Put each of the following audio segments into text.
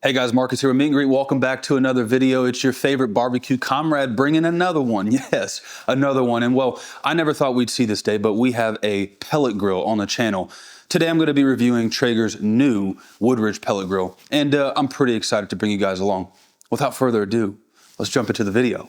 Hey guys, Marcus here with Meet and Greet. Welcome back to another video. It's your favorite barbecue comrade bringing another one. Yes, another one. And well, I never thought we'd see this day, but we have a pellet grill on the channel. Today I'm going to be reviewing Traeger's new Woodridge Pellet Grill, and I'm pretty excited to bring you guys along. Without further ado, let's jump into the video.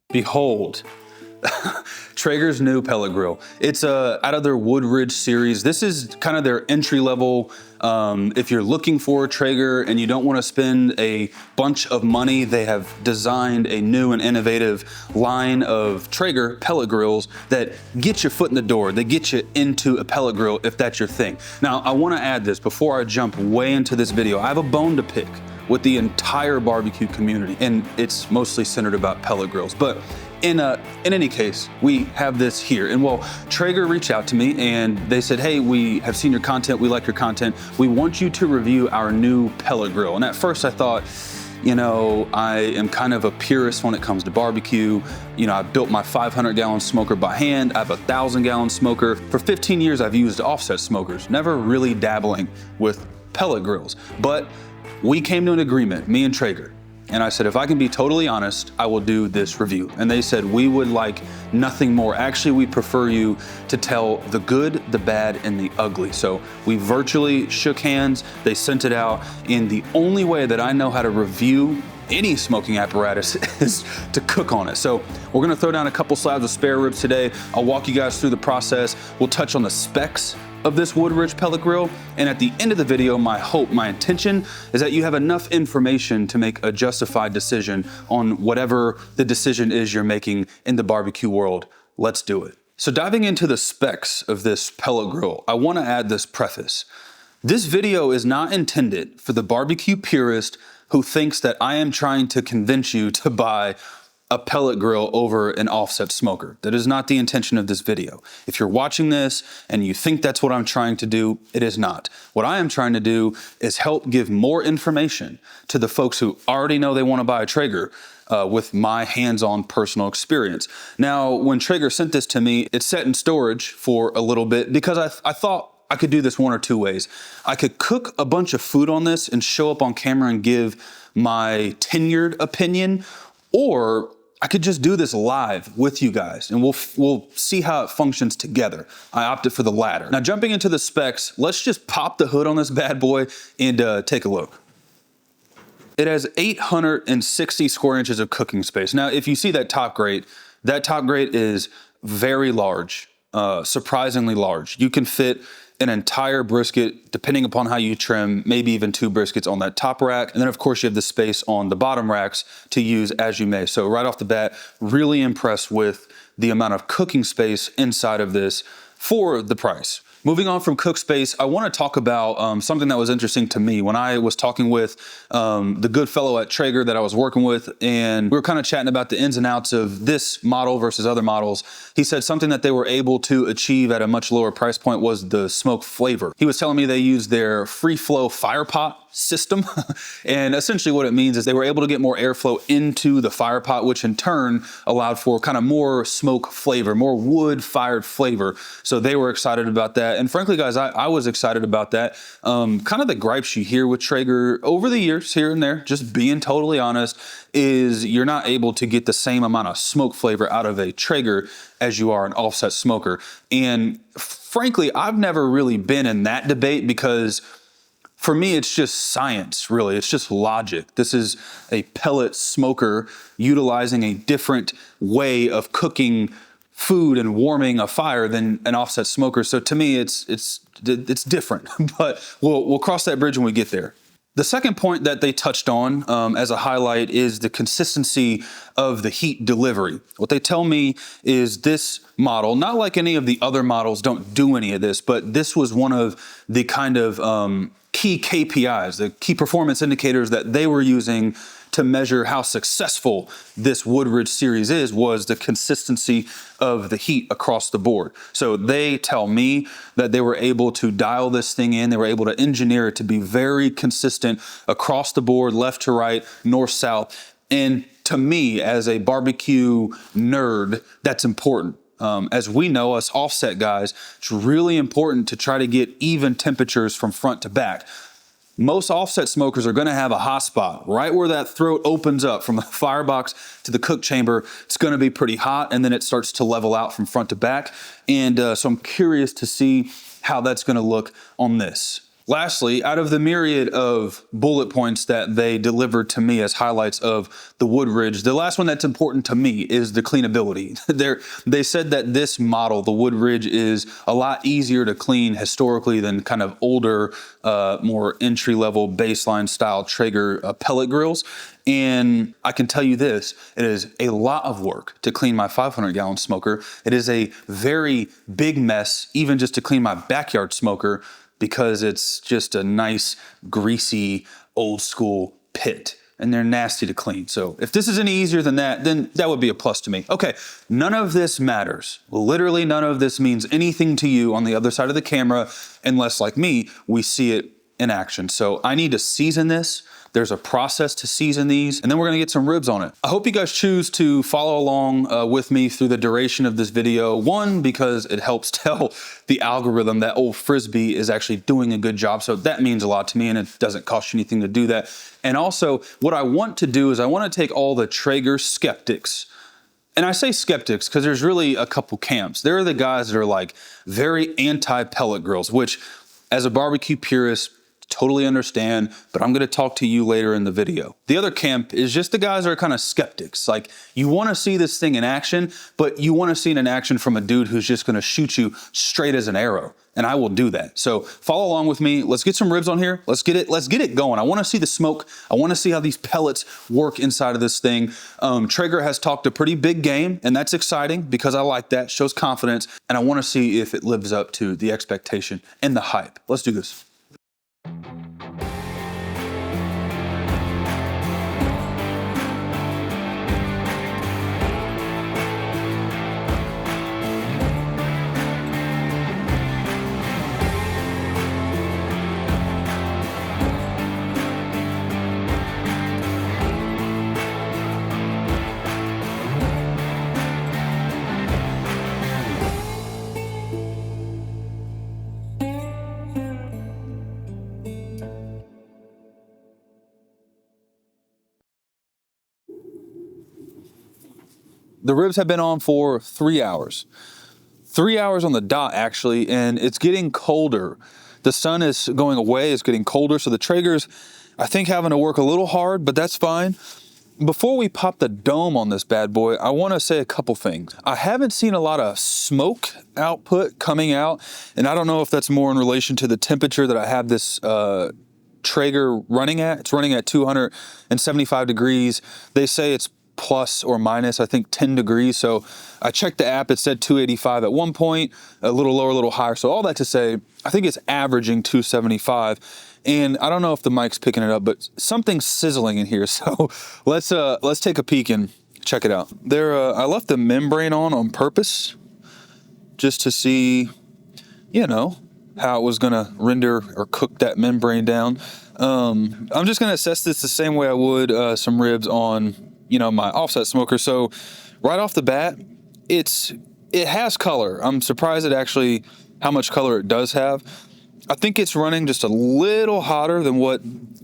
Behold. Traeger's new pellet grill. It's out of their Woodridge series. This is kind of their entry level. If you're looking for a Traeger and you don't want to spend a bunch of money, they have designed a new and innovative line of Traeger pellet grills that get your foot in the door. They get you into a pellet grill if that's your thing. Now, I want to add this before I jump way into this video. I have a bone to pick with the entire barbecue community, and it's mostly centered about pellet grills. But in any case, we have this here. And well, Traeger reached out to me and they said, hey, we have seen your content, we like your content. We want you to review our new pellet grill. And at first I thought, you know, I am kind of a purist when it comes to barbecue. You know, I built my 500-gallon smoker by hand. I have a 1,000-gallon smoker. For 15 years, I've used offset smokers, never really dabbling with pellet grills. But we came to an agreement, me and Traeger. And I said, if I can be totally honest, I will do this review. And they said, we would like nothing more. Actually, we prefer you to tell the good, the bad, and the ugly. So we virtually shook hands. They sent it out. And the only way that I know how to review any smoking apparatus is to cook on it. So we're gonna throw down a couple slabs of spare ribs today. I'll walk you guys through the process. We'll touch on the specs of this Woodridge pellet grill. And at the end of the video, my hope, my intention is that you have enough information to make a justified decision on whatever the decision is you're making in the barbecue world. Let's do it. So diving into the specs of this pellet grill, I wanna add this preface. This video is not intended for the barbecue purist who thinks that I am trying to convince you to buy a pellet grill over an offset smoker. That is not the intention of this video. If you're watching this and you think that's what I'm trying to do, it is not. What I am trying to do is help give more information to the folks who already know they want to buy a Traeger with my hands-on personal experience. Now, when Traeger sent this to me, it's set in storage for a little bit because I thought I could do this one or two ways. I could cook a bunch of food on this and show up on camera and give my tenured opinion, or I could just do this live with you guys and we'll see how it functions together. I opted for the latter. Now, jumping into the specs, let's just pop the hood on this bad boy and take a look. It has 860 square inches of cooking space. Now, if you see that top grate is very large, surprisingly large. You can fit an entire brisket, depending upon how you trim, maybe even 2 briskets on that top rack. And then of course you have the space on the bottom racks to use as you may. So right off the bat, really impressed with the amount of cooking space inside of this for the price. Moving on from cook space, I want to talk about something that was interesting to me when I was talking with the good fellow at Traeger that I was working with, and we were kind of chatting about the ins and outs of this model versus other models. He said something that they were able to achieve at a much lower price point was the smoke flavor. He was telling me they used their free flow fire pot system. And essentially what it means is they were able to get more airflow into the fire pot, which in turn allowed for kind of more smoke flavor, more wood fired flavor. So they were excited about that. And frankly, guys, I was excited about that. Kind of the gripes you hear with Traeger over the years here and there, just being totally honest, is you're not able to get the same amount of smoke flavor out of a Traeger as you are an offset smoker. And frankly, I've never really been in that debate because for me, it's just science, really. It's just logic. This is a pellet smoker utilizing a different way of cooking food and warming a fire than an offset smoker. So to me, it's different, but we'll cross that bridge when we get there. The second point that they touched on as a highlight is the consistency of the heat delivery. What they tell me is this model, not like any of the other models don't do any of this, but this was one of the kind of key KPIs, the key performance indicators that they were using to measure how successful this Woodridge series is, was the consistency of the heat across the board. So they tell me that they were able to dial this thing in, they were able to engineer it to be very consistent across the board, left to right, north, south. And to me, as a barbecue nerd, that's important. As we know, us offset guys, it's really important to try to get even temperatures from front to back. Most offset smokers are gonna have a hot spot right where that throat opens up from the firebox to the cook chamber. It's gonna be pretty hot, and then it starts to level out from front to back. And so I'm curious to see how that's gonna look on this. Lastly, out of the myriad of bullet points that they delivered to me as highlights of the Woodridge, the last one that's important to me is the cleanability. They said that this model, the Woodridge, is a lot easier to clean historically than kind of older, more entry-level baseline style Traeger pellet grills. And I can tell you this, it is a lot of work to clean my 500-gallon smoker. It is a very big mess, even just to clean my backyard smoker, because it's just a nice, greasy, old school pit, and they're nasty to clean. So if this is any easier than that, then that would be a plus to me. Okay, none of this matters. Literally none of this means anything to you on the other side of the camera, unless, like me, we see it in action. So I need to season this. There's a process to season these, and then we're gonna get some ribs on it. I hope you guys choose to follow along with me through the duration of this video. One, because it helps tell the algorithm that old Frisbee is actually doing a good job. So that means a lot to me, and it doesn't cost you anything to do that. And also, what I want to do is I wanna take all the Traeger skeptics, and I say skeptics because there's really a couple camps. There are the guys that are like very anti-pellet grills, which as a barbecue purist, totally understand, but I'm gonna talk to you later in the video. The other camp is just the guys that are kind of skeptics. Like, you wanna see this thing in action, but you wanna see it in action from a dude who's just gonna shoot you straight as an arrow. And I will do that. So follow along with me. Let's get some ribs on here. Let's get it going. I wanna see the smoke. I wanna see how these pellets work inside of this thing. Traeger has talked a pretty big game, and that's exciting because I like that, shows confidence, and I wanna see if it lives up to the expectation and the hype. Let's do this. The ribs have been on for 3 hours. 3 hours on the dot, actually, and it's getting colder. The sun is going away, it's getting colder, so the Traeger's, I think, having to work a little hard, but that's fine. Before we pop the dome on this bad boy, I wanna say a couple things. I haven't seen a lot of smoke output coming out, and I don't know if that's more in relation to the temperature that I have this Traeger running at. It's running at 275 degrees. They say it's plus or minus, I think, 10 degrees. So I checked the app, it said 285 at one point, a little lower, a little higher. So all that to say, I think it's averaging 275. And I don't know if the mic's picking it up, but something's sizzling in here. So let's take a peek and check it out. I left the membrane on purpose just to see, you know, how it was gonna render or cook that membrane down. I'm just gonna assess this the same way I would some ribs on, you know, my offset smoker. So right off the bat, it has color. I'm surprised at actually how much color it does have. I think it's running just a little hotter than what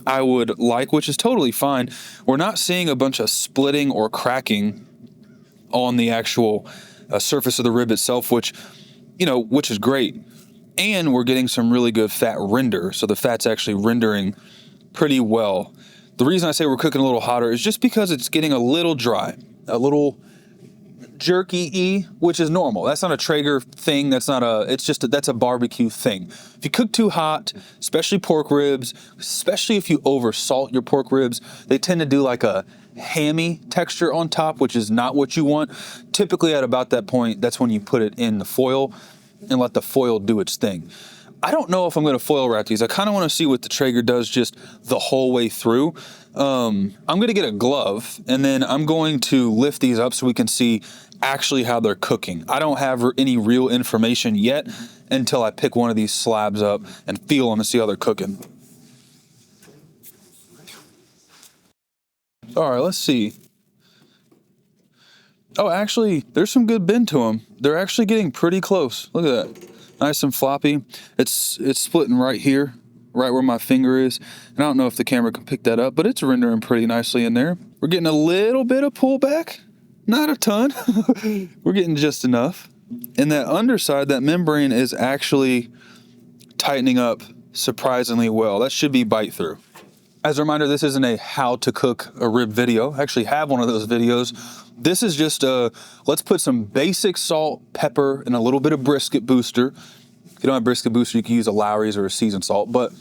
I would like, which is totally fine. We're not seeing a bunch of splitting or cracking on the actual surface of the rib itself, which is great. And we're getting some really good fat render. So the fat's actually rendering pretty well. The reason I say we're cooking a little hotter is just because it's getting a little dry, a little jerky-y, which is normal. That's not a Traeger thing. That's a barbecue thing. If you cook too hot, especially pork ribs, especially if you over salt your pork ribs, they tend to do like a hammy texture on top, which is not what you want. Typically at about that point, that's when you put it in the foil and let the foil do its thing. I don't know if I'm going to foil wrap these. I kind of want to see what the Traeger does just the whole way through. I'm going to get a glove, and then I'm going to lift these up so we can see actually how they're cooking. I don't have any real information yet until I pick one of these slabs up and feel them and see how they're cooking. All right, let's see. Oh, actually, there's some good bend to them. They're actually getting pretty close. Look at that. Nice and floppy. It's splitting right here, right where my finger is. And I don't know if the camera can pick that up, but it's rendering pretty nicely in there. We're getting a little bit of pullback. Not a ton. We're getting just enough. And that underside, that membrane is actually tightening up surprisingly well. That should be bite through. As a reminder, this isn't a how to cook a rib video. I actually have one of those videos. This is just let's put some basic salt, pepper, and a little bit of brisket booster. If you don't have brisket booster, you can use a Lowry's or a seasoned salt, but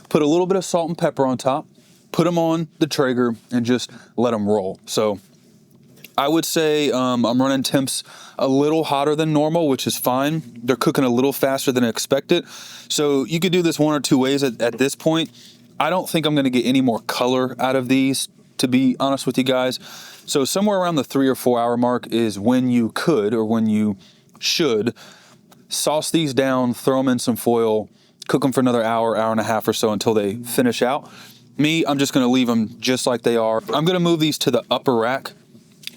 put a little bit of salt and pepper on top, put them on the Traeger, and just let them roll. So I would say I'm running temps a little hotter than normal, which is fine. They're cooking a little faster than expected. So you could do this one or two ways at this point. I don't think I'm gonna get any more color out of these, to be honest with you guys. So somewhere around the 3 or 4 hour mark is when you could, or when you should, sauce these down, throw them in some foil, cook them for another hour, hour and a half or so until they finish out. Me, I'm just gonna leave them just like they are. I'm gonna move these to the upper rack.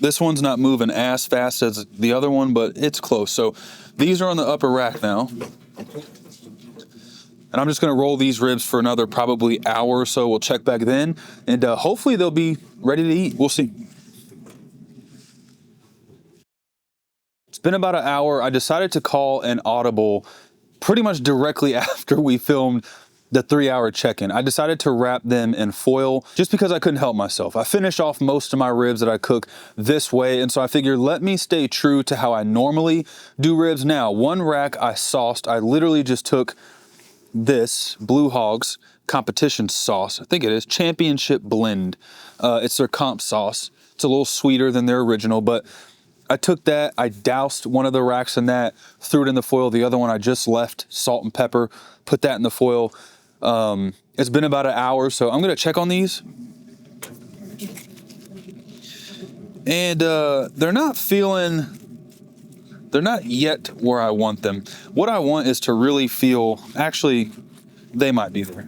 This one's not moving as fast as the other one, but it's close. So these are on the upper rack now. And I'm just gonna roll these ribs for another probably hour or so. We'll check back then, and hopefully they'll be ready to eat. We'll see. It's been about an hour. I decided to call an audible pretty much directly after we filmed the 3 hour check-in. I decided to wrap them in foil just because I couldn't help myself. I finish off most of my ribs that I cook this way, and so I figured let me stay true to how I normally do ribs. Now, one rack I sauced. I literally just took this Blue Hog's competition sauce. I think it is Championship Blend. It's their comp sauce. It's a little sweeter than their original, but I took that, I doused one of the racks in that, threw it in the foil. The other one I just left salt and pepper, put that in the foil. It's been about an hour, so I'm gonna check on these. And they're not yet where I want them. What I want is to really feel, actually, they might be there.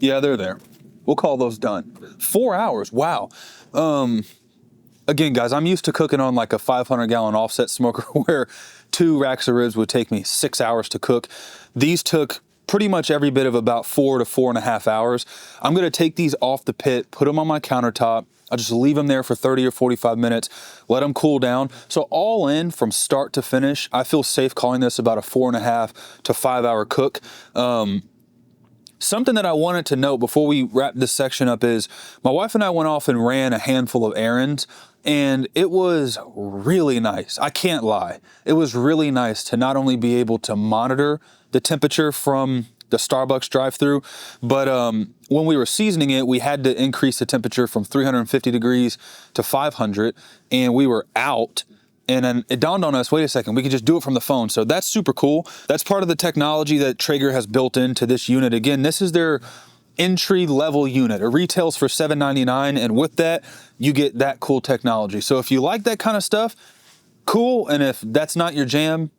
Yeah, they're there. We'll call those done. 4 hours, wow. Again, guys, I'm used to cooking on like a 500-gallon offset smoker where 2 racks of ribs would take me 6 hours to cook. These took pretty much every bit of about 4 to 4.5 hours. I'm gonna take these off the pit, put them on my countertop. I'll just leave them there for 30 or 45 minutes, let them cool down. So all in, from start to finish, I feel safe calling this about a 4.5 to 5 hour cook. Something that I wanted to note before we wrap this section up is my wife and I went off and ran a handful of errands, and it was really nice. I can't lie. It was really nice to not only be able to monitor the temperature from the Starbucks drive-through, but when we were seasoning it, we had to increase the temperature from 350 degrees to 500, and we were out. And then it dawned on us, wait a second, we could just do it from the phone. So that's super cool. That's part of the technology that Traeger has built into this unit. Again, this is their entry-level unit. It retails for $7.99, and with that, you get that cool technology. So if you like that kind of stuff, cool. And if that's not your jam,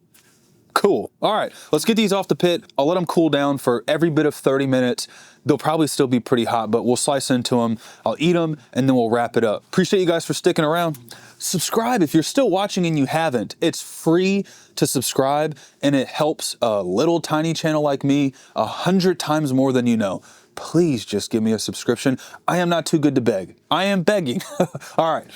cool. All right, let's get these off the pit. I'll let them cool down for every bit of 30 minutes. They'll probably still be pretty hot, but we'll slice into them. I'll eat them, and then we'll wrap it up. Appreciate you guys for sticking around. Subscribe if you're still watching and you haven't. It's free to subscribe, and it helps a little tiny channel like me 100 times more than you know. Please just give me a subscription. I am not too good to beg. I am begging. All right.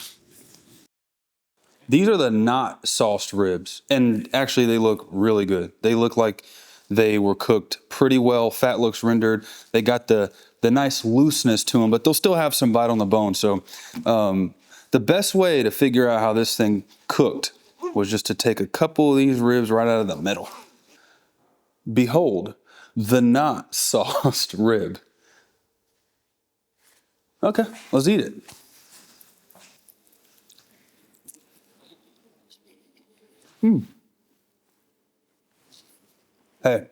These are the not sauced ribs, and actually they look really good. They look like they were cooked pretty well. Fat looks rendered. They got the nice looseness to them, but they'll still have some bite on the bone. So the best way to figure out how this thing cooked was just to take a couple of these ribs right out of the middle. Behold, the not sauced rib. Okay, let's eat it. Hey.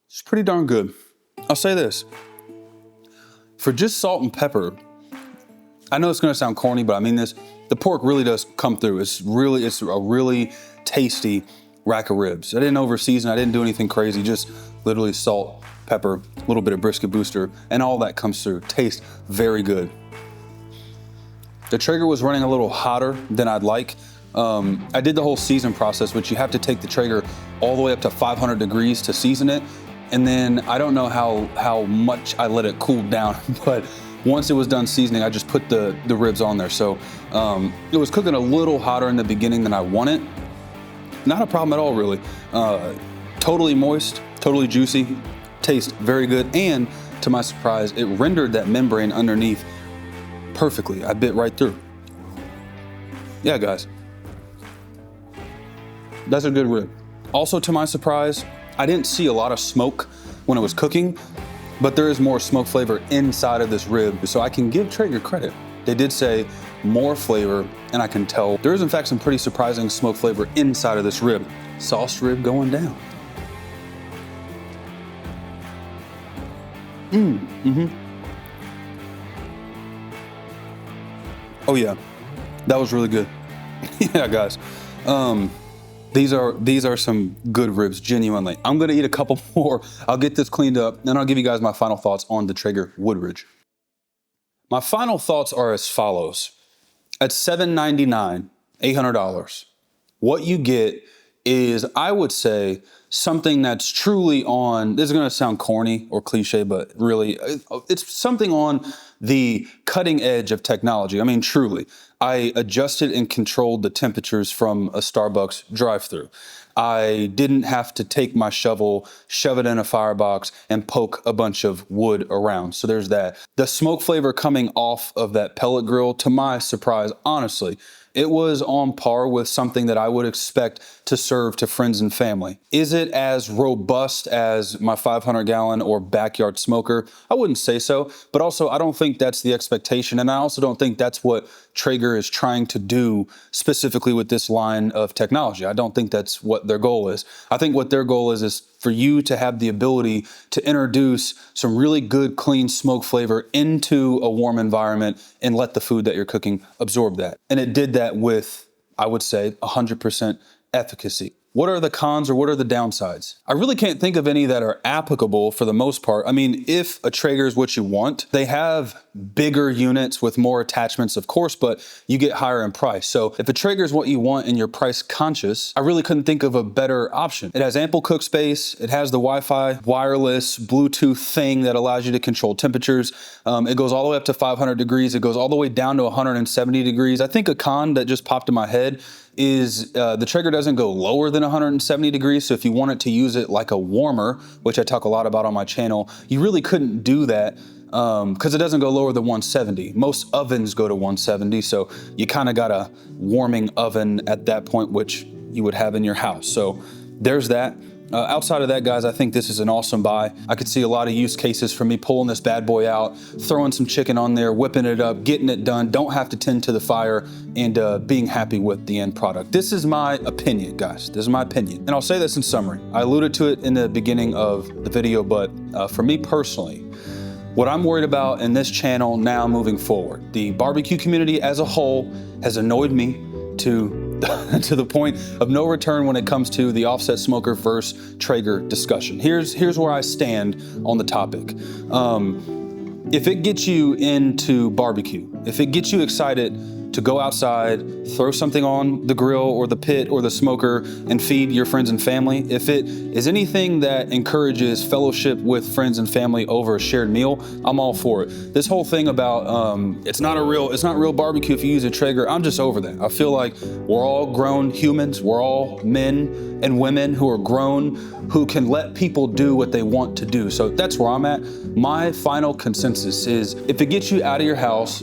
It's pretty darn good. I'll say this. For just salt and pepper, I know it's gonna sound corny, but I mean this, the pork really does come through. It's a really tasty rack of ribs. I didn't overseason, I didn't do anything crazy, just literally salt, pepper, a little bit of brisket booster, and all that comes through. Tastes very good. The Traeger was running a little hotter than I'd like. I did the whole season process, which you have to take the Traeger all the way up to 500 degrees to season it. And then I don't know how much I let it cool down, but once it was done seasoning, I just put the ribs on there. So it was cooking a little hotter in the beginning than I wanted. Not a problem at all, really. Totally moist, totally juicy, tastes very good. And to my surprise, it rendered that membrane underneath perfectly. I bit right through. Yeah, guys. That's a good rib. Also, to my surprise, I didn't see a lot of smoke when it was cooking, but there is more smoke flavor inside of this rib, so I can give Traeger credit. They did say more flavor, and I can tell there is in fact some pretty surprising smoke flavor inside of this rib. Sauced rib going down. Oh yeah, that was really good. Yeah, guys. These are some good ribs, genuinely. I'm gonna eat a couple more. I'll get this cleaned up, and I'll give you guys my final thoughts on the Traeger Woodridge. My final thoughts are as follows. At $799, $800, what you get is, I would say, something that's truly on, this is gonna sound corny or cliche, but really, it's something on the cutting edge of technology. I mean, truly. I adjusted and controlled the temperatures from a Starbucks drive-thru. I didn't have to take my shovel, shove it in a firebox, and poke a bunch of wood around. So there's that. The smoke flavor coming off of that pellet grill, to my surprise, honestly, it was on par with something that I would expect to serve to friends and family. Is it as robust as my 500-gallon or backyard smoker? I wouldn't say so, but also I don't think that's the expectation, and I also don't think that's what Traeger is trying to do specifically with this line of technology. I don't think that's what their goal is. I think what their goal is for you to have the ability to introduce some really good, clean smoke flavor into a warm environment and let the food that you're cooking absorb that. And it did that with, I would say, 100% efficacy. What are the cons or what are the downsides? I really can't think of any that are applicable for the most part. I mean, if a Traeger is what you want, they have bigger units with more attachments, of course, but you get higher in price. So if a Traeger is what you want and you're price conscious, I really couldn't think of a better option. It has ample cook space. It has the Wi-Fi, wireless, Bluetooth thing that allows you to control temperatures. It goes all the way up to 500 degrees. It goes all the way down to 170 degrees. I think a con that just popped in my head is the Traeger doesn't go lower than 170 degrees. So if you wanted to use it like a warmer, which I talk a lot about on my channel, you really couldn't do that because it doesn't go lower than 170. Most ovens go to 170. So you kind of got a warming oven at that point, which you would have in your house. So there's that. Outside of that, guys, I think this is an awesome buy. I could see a lot of use cases for me pulling this bad boy out, throwing some chicken on there, whipping it up, getting it done, don't have to tend to the fire, and being happy with the end product. This is my opinion, guys. This is my opinion. And I'll say this in summary. I alluded to it in the beginning of the video, but for me personally, what I'm worried about in this channel now moving forward, the barbecue community as a whole has annoyed me to the point of no return when it comes to the offset smoker versus Traeger discussion. Here's where I stand on the topic. If it gets you into barbecue, if it gets you excited to go outside, throw something on the grill or the pit or the smoker and feed your friends and family, if it is anything that encourages fellowship with friends and family over a shared meal, I'm all for it. This whole thing about it's not real barbecue if you use a Traeger, I'm just over that. I feel like we're all grown humans, we're all men and women who are grown, who can let people do what they want to do. So that's where I'm at. My final consensus is if it gets you out of your house,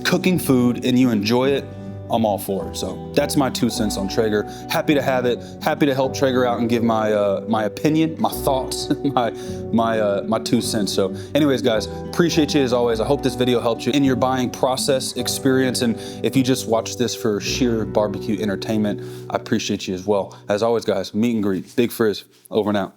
cooking food, and you enjoy it, I'm all for it. So that's my 2 cents on Traeger. Happy to have it. Happy to help Traeger out and give my my opinion, my thoughts, my 2 cents. So anyways, guys, appreciate you as always. I hope this video helped you in your buying process experience. And if you just watch this for sheer barbecue entertainment, I appreciate you as well. As always, guys, meet and greet. Big Frizz, over and out.